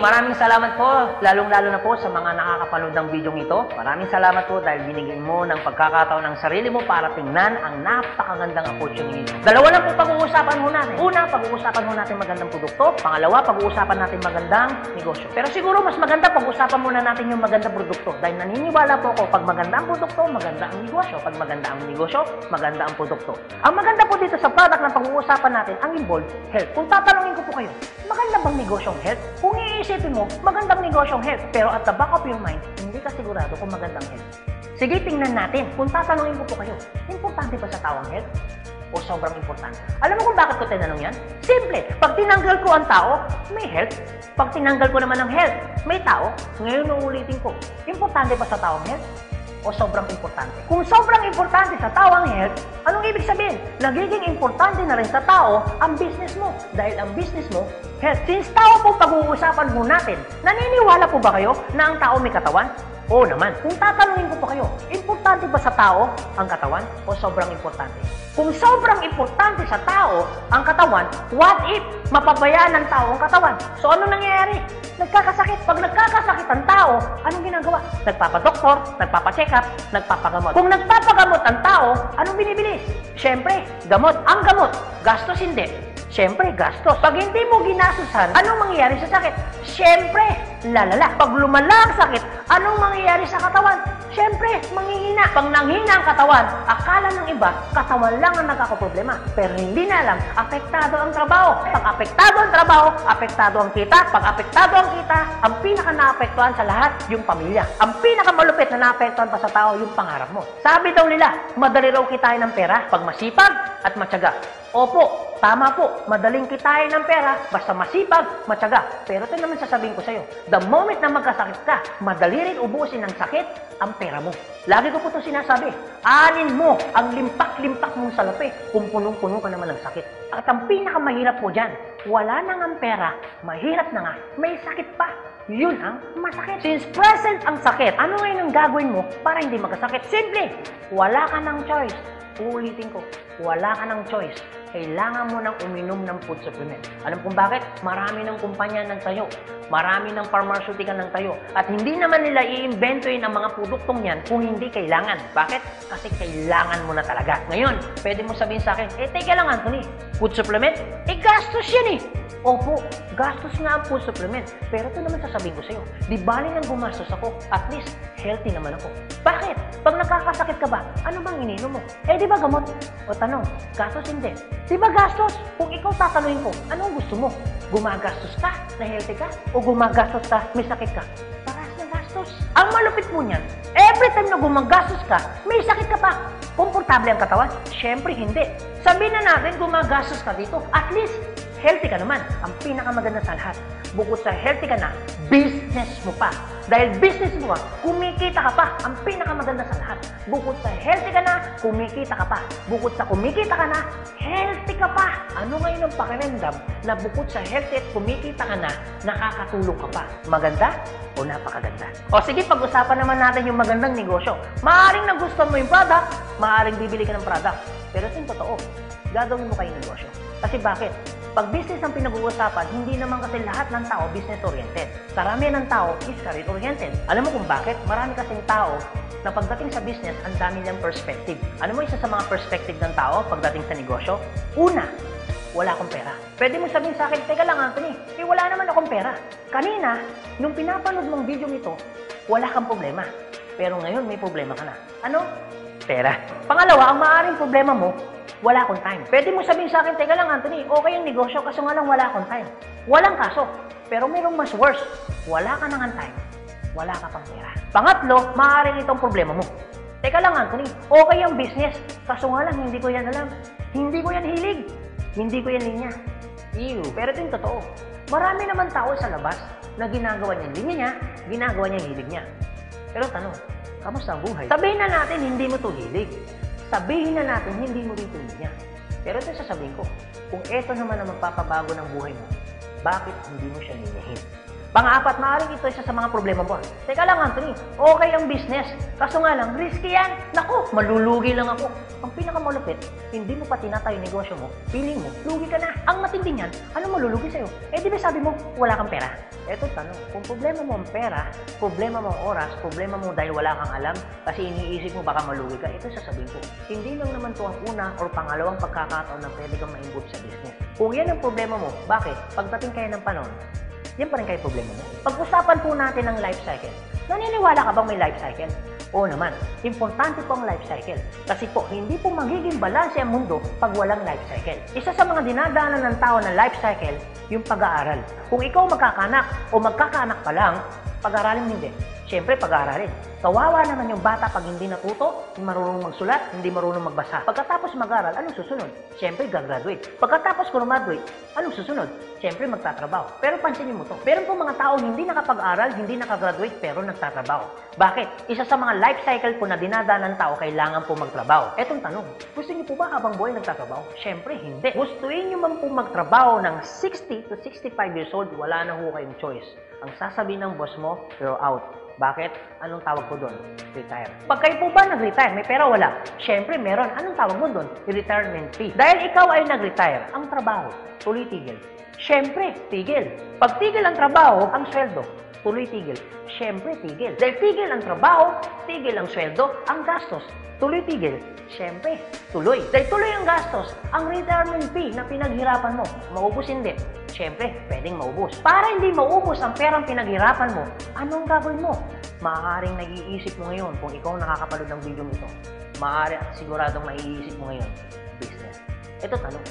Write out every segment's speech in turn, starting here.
maraming salamat po, lalong-lalo na po sa mga nakakapanood ng video ito. Maraming salamat po dahil binigyan mo ng pagkakataon ng sarili mo para tingnan ang napakagandang opportunity. Dalawa lang po pag-uusapan mo natin. Una, pag-uusapan mo natin magandang produkto. Pangalawa, pag-uusapan natin magandang negosyo. Pero siguro mas maganda pag-uusapan muna natin yung magandang produkto. Dahil naniniwala po ako, pag maganda ang produkto, maganda ang negosyo. Pag maganda ang negosyo, maganda ang produkto. Ang maganda po dito sa product na pag-uusapan natin, ang involved health. Kung tatanungin ko po kayo, maganda bang negosyong health? Kung iisipin mo, magandang negosyong health. Pero at the back of your mind, hindi ka sigurado kung magandang health. Sige, tingnan natin. Kung tatanungin ko po kayo, importante ba sa tao ang health? O sobrang importante? Alam mo kung bakit ko tinanong yan? Simple. Pag tinanggal ko ang tao, may health. Pag tinanggal ko naman ang health, may tao. Ngayon uulitin ko, importante ba sa tao ang health? O sobrang importante? Kung sobrang importante sa tao ang health, anong ibig sabihin? Nagiging importante na rin sa tao ang business mo. Dahil ang business mo, health. Since tao po pag-uusapan mo natin, naniniwala po ba kayo na ang tao may katawan? Oo naman. Kung tatanungin ko pa kayo, importante ba sa tao ang katawan o sobrang importante? Kung sobrang importante sa tao ang katawan, what if mapabayaan ng tao ang katawan? So ano nangyayari? Nagkakasakit. Pag nagkakasakit ang tao, anong ginagawa? Nagpapadoktor, nagpapacheck up, nagpapagamot. Kung nagpapagamot ang tao, anong binibili? Siyempre, gamot. Ang gamot, gastos hindi. Siyempre, gastos. Pag hindi mo ginasusan, anong mangyayari sa sakit? Siyempre, lalala. Pag lumala ang sakit, anong mangyayari sa katawan? Siyempre, manghihina. Pag nanghina ang katawan, akala ng iba, katawan lang ang nagkakaproblema. Pero hindi na alam, apektado ang trabaho. Pag apektado ang trabaho, apektado ang kita. Pag apektado ang kita, ang pinaka-naapektuhan sa lahat, yung pamilya. Ang pinaka-malupit na naapektuhan pa sa tao, yung pangarap mo. Sabi daw nila, madali raw kitain ng pera pag masipag at matyaga. Opo, tama po, madaling kitain ng pera basta masipag, matyaga. Pero ito naman sasabihin ko sa'yo, the moment na magkasakit ka, madali rin ubusin ng sakit ang pera mo. Lagi ko po ito sinasabi, anin mo ang limpak-limpak mong salapi kung punong-puno ka naman ng sakit. At ang pinakamahirap po dyan, wala na nga ang pera, mahirap na nga, may sakit pa. Yun ang masakit. Since present ang sakit, ano ngayon ang gagawin mo para hindi magkasakit? Simple, wala ka ng choice. Uulitin ko, wala ka ng choice. Kailangan mo nang uminom ng food supplement. Alam kung bakit? Marami ng kumpanya ng tayo. Marami ng pharmaceutical ng tayo. At hindi naman nila i-inventoyin ang mga produktong yan kung hindi kailangan. Bakit? Kasi kailangan mo na talaga. Ngayon, pwede mo sabihin sa akin, teka lang Anthony, food supplement? Gastos yan eh. Opo, gastos nga ang food supplement. Pero ito naman sasabihin ko sa'yo, di bali nang gumastos ako, at least healthy naman ako. Bakit? Pag nakakasakit ka ba, ano bang ininom mo? Di ba gamot? O tanong, gastos hindi. Di ba gastos? Kung ikaw tatanungin ko, anong gusto mo? Gumagastos ka na healthy ka? O gumagastos ka, may sakit ka? Paras na gastos. Ang malupit mo niyan, every time na gumagastos ka, may sakit ka pa. Komportable ang katawan? Siyempre hindi. Sabihin na natin, gumagastos ka dito, at least healthy ka naman. Ang pinakamaganda sa lahat, bukod sa healthy ka na, business mo pa. Dahil business mo, kumikita ka pa. Ang pinakamaganda sa lahat, bukod sa healthy ka na, kumikita ka pa. Bukod sa kumikita ka na, healthy ka pa. Ano ngayon ang pakiramdam na bukod sa healthy at kumikita ka na, nakakatulong ka pa? Maganda o napakaganda? O sige, pag-usapan naman natin yung magandang negosyo. Maaaring nagustuhan mo yung product, maaaring bibili ka ng product. Pero ito yung totoo, gagawin mo kayong negosyo. Kasi bakit? Pag business ang pinag-uusapan, hindi naman kasi lahat ng tao business-oriented. Karamihan ng tao is career-oriented. Alam mo kung bakit? Marami kasing tao na pagdating sa business, ang dami niyang perspective. Alam mo isa sa mga perspective ng tao pagdating sa negosyo? Una, wala akong pera. Pwede mo sabihin sa akin, teka lang Anthony, wala naman akong pera. Kanina, nung pinapanood mong video nito, wala kang problema. Pero ngayon, may problema ka na. Ano? Pera. Pangalawa, ang maaaring problema mo, wala akong time. Pwede mo sabihin sa akin, teka lang Anthony, okay yung negosyo, kaso nga lang wala akong time. Walang kaso. Pero mayroong mas worse. Wala ka nang time. Wala ka pang pera. Pangatlo, maaaring itong problema mo. Teka lang Anthony, okay yung business, kaso nga lang hindi ko yan alam. Hindi ko yan hilig. Hindi ko yan linya. Ew. Pero ito yung totoo. Marami naman tao sa labas na ginagawa niya yung linya niya, ginagawa niya yung hilig niya. Pero tanong, kamusta ang buhay? Sabihin na natin hindi mo to hilig. Sabihin na natin, hindi mo rito niya. Pero ito sasabihin ko, kung ito naman ang magpapabago ng buhay mo, bakit hindi mo siya ninyahin? Pang-apat, maaaring ito isa sa mga problema mo. Teka lang, Anthony, okay ang business. Kaso nga lang, risky yan. Naku, malulugi lang ako. Ang pinakamalupit, hindi mo pa tinatayo yung negosyo mo, feeling mo, lugi ka na. Ang matindi niyan, ano malulugi sa'yo? Eh di ba sabi mo, wala kang pera? Eto tanong, kung problema mo ang pera, problema mo ang oras, problema mo dahil wala kang alam, kasi iniisip mo baka malugi ka, ito sasabihin ko. Hindi lang naman to ang una or pangalawang pagkakataon na pwede kang ma-involve sa business. Kung yan ang problema mo, bakit? Pagdating kayo ng panahon, yan pa rin kayo problema mo. Pag-usapan po natin ang life cycle. Naniniwala ka bang may life cycle? Oo naman. Importante po ang life cycle. Kasi po, hindi po magiging balanse ang mundo pag walang life cycle. Isa sa mga dinadaanan ng tao na life cycle, yung pag-aaral. Kung ikaw magkakanak o magkakaanak pa lang, pag-aaralin hindi. Siyempre, pag-aaralin. Kawawa naman yung bata pag hindi natuto, hindi marunong magsulat, hindi marunong magbasa. Pagkatapos mag-aral, anong susunod? Siyempre, gagraduate. Pagkatapos graduate, anong susunod? Siyempre, magtatrabaho. Pero pansinin mo to. Meron po mga tao hindi nakapag-aral, hindi nakagraduate, pero nagtatrabaho. Bakit? Isa sa mga life cycle po na dinadaan ng tao, kailangan po magtrabaho. Etong tanong, gusto niyo po ba habang buhay nagtatrabaho? Siyempre, hindi. Gustuin niyo man po magtrabaho ng 60 to 65 years old, wala na ho kayong choice. Ang sasabihin ng boss mo, you're out. Bakit? Anong tawag ko doon? Retire. Pag kayo po ba nag-retire, may pera wala? Siyempre, meron. Anong tawag mo doon? Retirement fee. Dahil ikaw ay nag-retire, ang trabaho, tuloy tigil. Siyempre, tigil. Pag tigil ang trabaho, ang sweldo, tuloy tigil. Siyempre, tigil. Dahil tigil ang trabaho, tigil ang sweldo, ang gastos, tuloy tigil. Siyempre, tuloy. Dahil tuloy ang gastos, ang retirement fee na pinaghirapan mo, maubos hindi. Siyempre, pwedeng maubos. Para hindi maubos ang perang pinaghirapan mo, anong gagawin mo? Maaaring nag-iisip mo ngayon kung ikaw nakakapanood ng video nito. Maaaring siguradong maiisip mo ngayon, business. Ito tanong.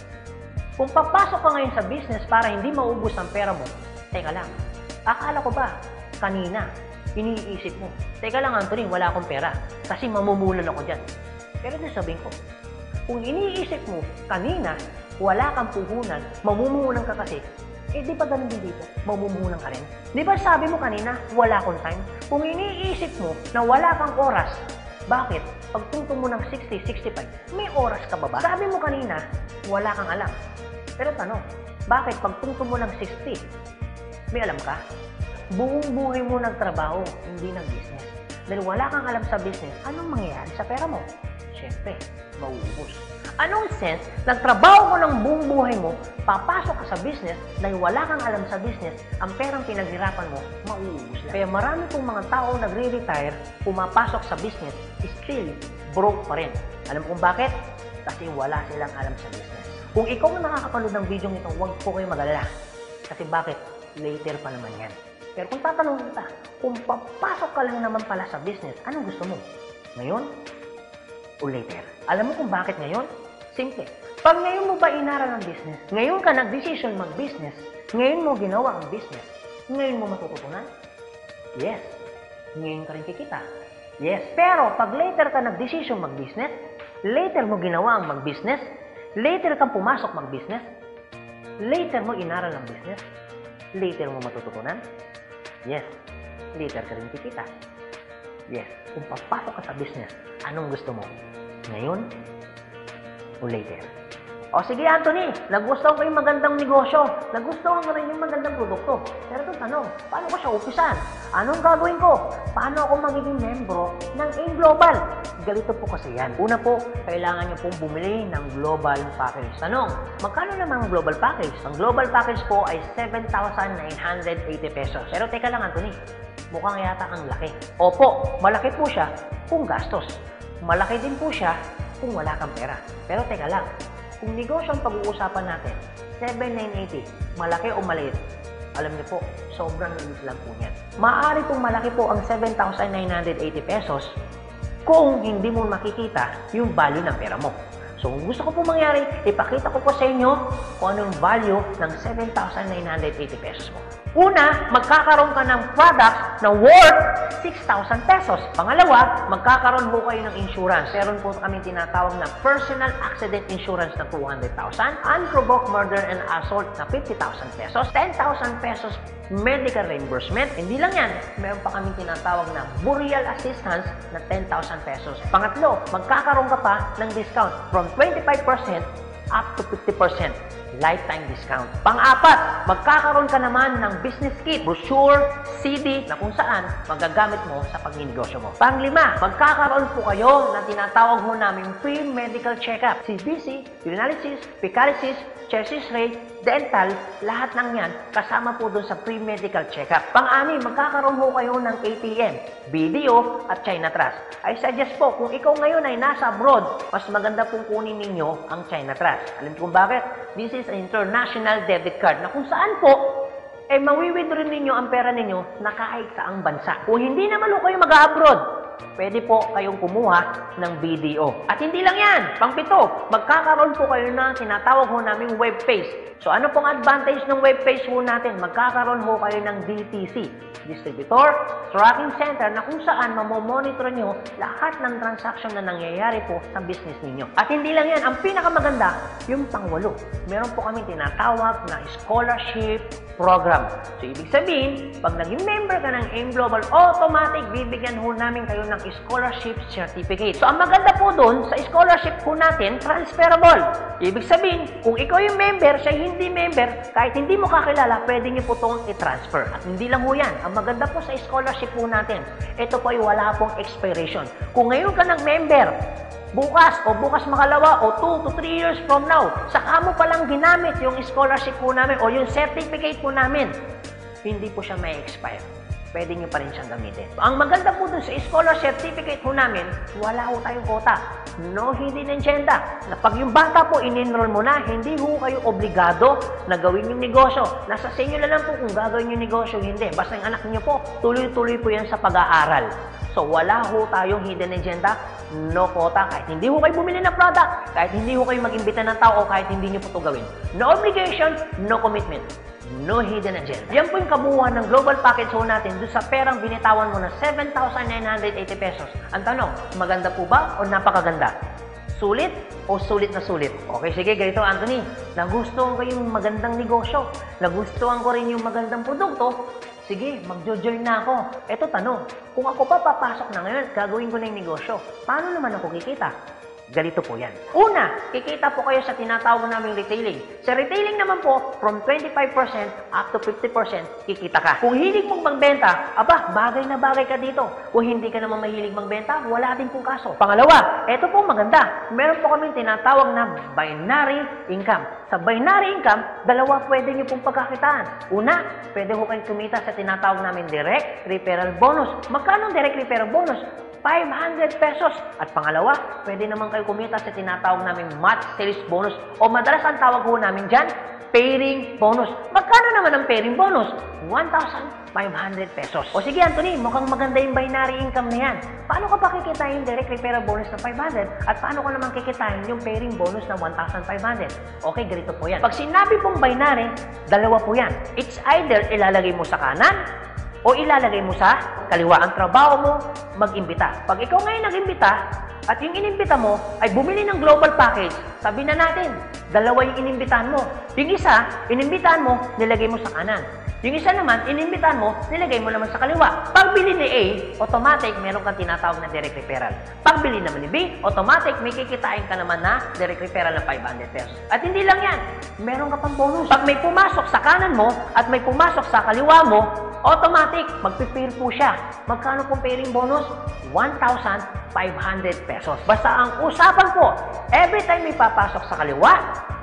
Kung papasok ka ngayon sa business para hindi maubos ang pera mo, teka lang, akala ko ba kanina, iniisip mo, teka lang Anthony, wala akong pera kasi mamumulan ako dyan. Pero sabihin ko, kung iniisip mo kanina, wala kang puhunan, mamumunan ka kasi, eh di ba ganun din dito? Mamumunan ka rin. Di ba sabi mo kanina, wala akong time? Kung iniisip mo na wala kang oras, bakit? Pagtungtong mo ng 60, 65, may oras ka ba ba? Sabi mo kanina, wala kang alam. Pero tanong, bakit pagtungtong mo ng 60, may alam ka? Buong buhay mo nagtrabaho, hindi nag-business. Dahil wala kang alam sa business, anong mangyayari sa pera mo? Siyempre, mauubos. Anong sense, nagtrabaho mo ng buong buhay mo, papasok ka sa business, dahil wala kang alam sa business, ang perang pinaghirapan mo, mauubos lang. Kaya marami pong mga tao nagre-retire, pumapasok sa business, still broke pa rin. Alam mo kung bakit? Kasi wala silang alam sa business. Kung ikaw ang nakakapanood ng video nito, huwag po kayo mag-alala. Kasi bakit? Later pa naman yan. Pero kung tatanungin kita, kung papasok ka lang naman pala sa business, anong gusto mo? Ngayon o later? Alam mo kung bakit ngayon? Simple. Pag ngayon mo ba inaral ang business, ngayon ka nag-decision mag-business, ngayon mo ginawa ang business, ngayon mo matututunan? Yes. Ngayon ka rin kikita? Yes. Pero pag later ka nag-decision mag-business, later mo ginawa ang mag-business, later kang pumasok mag-business, later mo inaral ang business, later mo matututunan? Yes. Later ka rin kikita? Yes. Kung papasok ka sa business, anong gusto mo? Ngayon o later? O sige Anthony, nagustuhan ko yung magandang negosyo, nagustuhan ko rin yung magandang produkto. Pero ito tanong, paano ko siya umpisan? Anong gagawin ko? Paano ako magiging membro ng AIM Global? Galito po kasi yan. Una po, kailangan nyo pong bumili ng global package. Tanong, magkano naman ang global package? Ang global package po ay 7,980 pesos. Pero teka lang Anthony, mukhang yata ang laki. Opo, malaki po siya kung gastos. Malaki din po siya kung wala kang pera. Pero teka lang, kung negosyo ang pag-uusapan natin, 7,980, malaki o maliit? Alam niyo po, sobrang liit lang po niyan. Maaari pong malaki po ang 7,980 pesos kung hindi mo makikita yung value ng pera mo. So, kung gusto ko po mangyari, ipakita ko po sa inyo kung ano yung value ng 7,980 pesos mo. Una, magkakaroon ka ng products na worth 6,000 pesos. Pangalawa, magkakaroon po kayo ng insurance. Meron po kami tinatawag na personal accident insurance na 200,000, unprovoked murder and assault na 50,000 pesos, 10,000 pesos medical reimbursement. Hindi lang yan, meron pa kami tinatawag na burial assistance na 10,000 pesos. Pangatlo, magkakaroon ka pa ng discount from 25% up to 50%. lifetime discount. Pang-apat, magkakaroon ka naman ng business kit, brochure, CD na kung saan magagamit mo sa pagninegosyo mo. Pang-lima, magkakaroon po kayo ng tinatawag mo namin free medical check-up. CBC, urinalysis, fecalysis, chest x-ray, dental, lahat ng yan kasama po doon sa free medical check-up. Pang-anim, magkakaroon po kayo ng ATM, BDO at China Trust. I suggest po, kung ikaw ngayon ay nasa abroad, mas maganda pong kunin ninyo ang China Trust. Alam kung bakit? This is an international debit card na kung saan po, mawi-withdraw ninyo ang pera ninyo na kahit saang bansa. Kung hindi naman kayo mag-abroad, pwede po kayong kumuha ng BDO. At hindi lang yan, pang-pito, magkakaroon po kayo ng tinatawag ho naming web page. So ano pong advantage ng web page ho natin? Magkakaroon ho kayo ng DTC, Distributor Tracking Center, na kung saan mamomonitor nyo lahat ng transaction na nangyayari po sa business ninyo. At hindi lang yan, ang pinakamaganda, yung pang-walo. Meron po kami tinatawag na scholarship program. So, ibig sabihin, pag naging member ka ng AIM Global, automatic bibigyan ho namin kayo ng scholarship certificate. So, ang maganda po dun, sa scholarship po natin, transferable. Ibig sabihin, kung ikaw yung member, siya hindi member, kahit hindi mo kakilala, pwede niyo po itong i-transfer. At hindi lang ho yan. Ang maganda po sa scholarship po natin, ito po ay wala pong expiration. Kung ngayon ka ng member, bukas o bukas makalawa o 2 to 3 years from now, saka mo palang ginamit yung scholarship po namin o yung certificate po namin, hindi po siya may expire. Pwede nyo pa rin siyang gamitin. Ang maganda po dun sa scholar certificate po namin, wala ho tayong quota. No hidden agenda. Na pag yung bata po in-enroll mo na, hindi ho kayo obligado na gawin yung negosyo. Nasa sa inyo na lang po kung gagawin yung negosyo, hindi. Basta yung anak niyo po, tuloy-tuloy po yan sa pag-aaral. So, wala ho tayong hidden agenda, no quota. Kahit hindi ho kayo bumili ng product, kahit hindi ho kayo mag-imbita ng tao, kahit hindi nyo po ito gawin. No obligation, no commitment. No hidden agenda. Yan po yung kabuuan ng global package ho natin doon sa perang binitawan mo na 7,980 pesos. Ang tanong, maganda po ba o napakaganda? Sulit o sulit na sulit? Okay, sige, ganito Anthony. Nagustuhan ko yung magandang negosyo. Nagustuhan ko rin yung magandang produkto. Sige, magjo-join na ako. Eto tanong, kung ako pa papasok na ngayon, gagawin ko na yung negosyo, paano naman ako kikita? Ganito po yan. Una, kikita po kayo sa tinatawag naming retailing. Sa retailing naman po, from 25% up to 50%, kikita ka. Kung hilig mong magbenta, aba, bagay na bagay ka dito. Kung hindi ka naman mahilig magbenta, wala din pong kaso. Pangalawa, eto po maganda. Meron po kaming tinatawag na binary income. Sa binary income, dalawa pwede nyo pong pagkakitaan. Una, pwede ho kayong kumita sa tinatawag namin direct referral bonus. Magkano ang direct referral bonus? 500 pesos. At pangalawa, pwede naman kayo kumita sa tinatawag namin match sales bonus o madalas ang tawag ho namin dyan, pairing bonus. Magkano naman ang pairing bonus? 1,500 pesos. O sige Anthony, mukhang maganda yung binary income na yan. Paano ka pa kikitain yung direct referral bonus na 500 at paano ka naman kikitain yung pairing bonus na 1,500? Okay, ganito po yan. Pag sinabi pong binary, dalawa po yan. It's either ilalagay mo sa kanan o ilalagay mo sa kaliwa. Ang trabaho mo, mag-imbita. Pag ikaw ngayon nag-imbita, at yung inimbita mo ay bumili ng global package, sabi na natin, dalawa yung inimbitahan mo. Yung isa, inimbitahan mo, nilagay mo sa kanan. Yung isa naman, inimbitahan mo, nilagay mo naman sa kaliwa. Pagbili ni A, automatic, meron kang tinatawag na direct referral. Pagbili naman ni B, automatic, may kikitain ka naman na direct referral ng 500 pesos. At hindi lang yan, meron ka pang bonus. Pag may pumasok sa kanan mo at may pumasok sa kaliwa mo, automatic, magpipair po siya. Magkano pong pairing bonus? 1,500 pesos. Basta ang usapan po, every time may papasok sa kaliwa,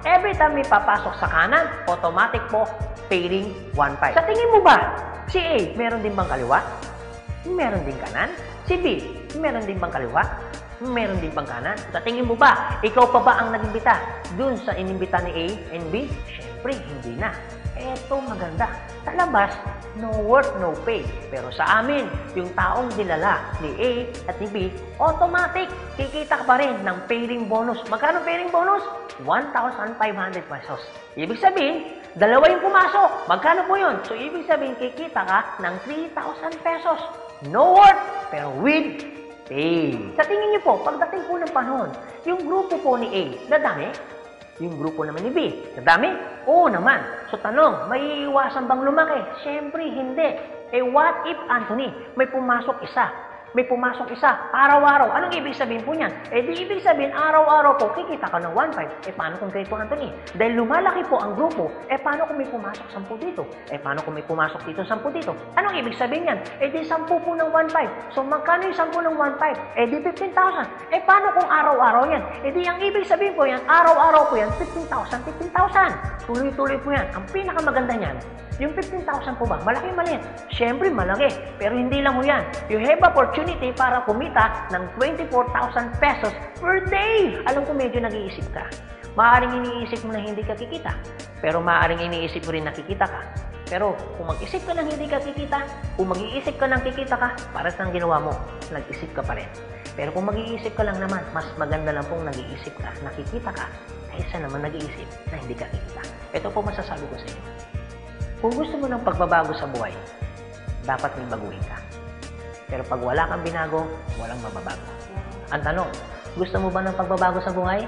every time may papasok sa kanan, automatic po, pairing 1,500. Sa tingin mo ba, si A, meron din bang kaliwa? Meron din kanan? Si B, meron din bang kaliwa? Meron din bang kanan? Sa tingin mo ba, ikaw pa ba ang nag-imbita dun sa inimbita ni A and B? Siyempre, hindi na. Eto maganda. Sa labas, no work, no pay. Pero sa amin, yung taong dinala ni A at ni B, automatic, kikita ka pa rin ng pairing bonus. Magkano pairing bonus? 1,500 pesos. Ibig sabihin, dalawa yung pumasok. Magkano po yun? So, ibig sabihin, kikita ka ng 3,000 pesos. No work, pero with pay. Sa tingin niyo po, pagdating po ng panahon, yung grupo po ni A, nadami? Yung grupo naman ni B, nadami? Oo naman. So tanong, may iwasan bang lumaki? Siyempre, hindi. Eh what if, Anthony, may pumasok isa? may pumasok isa, araw-araw. Anong ibig sabihin po niyan? Eh di ibig sabihin, araw-araw po, kikita ka ng 1.5. Eh paano kung kay Anthony? Dahil lumalaki po ang grupo, eh paano kung may pumasok 10 dito? Eh paano kung may pumasok dito 10 dito? Anong ibig sabihin yan? Eh di 10 po ng 1.5. So magkano yung 10 ng 1.5? Eh di 15,000. Eh paano kung araw-araw yan? Eh di ang ibig sabihin po yan, araw-araw po yan, 15,000, 15,000. Tuloy-tuloy po yan. Ang pinakamaganda niyan, yung 15,000 po ba? Malaki mali. Siyempre malaki. Pero hindi lang mo yan. You have opportunity para kumita ng 24,000 pesos per day. Alam ko medyo nag-iisip ka. Maaaring iniisip mo na hindi ka kikita. Pero maaaring iniisip mo rin na kikita ka. Pero kung mag-isip ka ng hindi ka kikita, kung mag-iisip ka ng kikita ka, para saan ginawa mo? Nag-isip ka pa rin. Pero kung mag-iisip ka lang naman, mas maganda lang pong nag-iisip ka, nakikita ka, kaysa naman nag-iisip na hindi ka kikita. Ito po masasabi ko sa inyo. Kung gusto mo ng pagbabago sa buhay, dapat may baguhin ka. Pero pag wala kang binago, walang mababago. Ang tanong, gusto mo ba ng pagbabago sa buhay?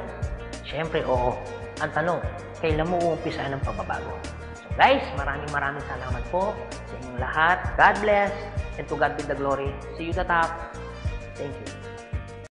Siyempre, oo. Ang tanong, kailan mo uumpisa ng pagbabago? So guys, maraming salamat po sa inyong lahat. God bless, and to God be the glory. See you at the top. Thank you.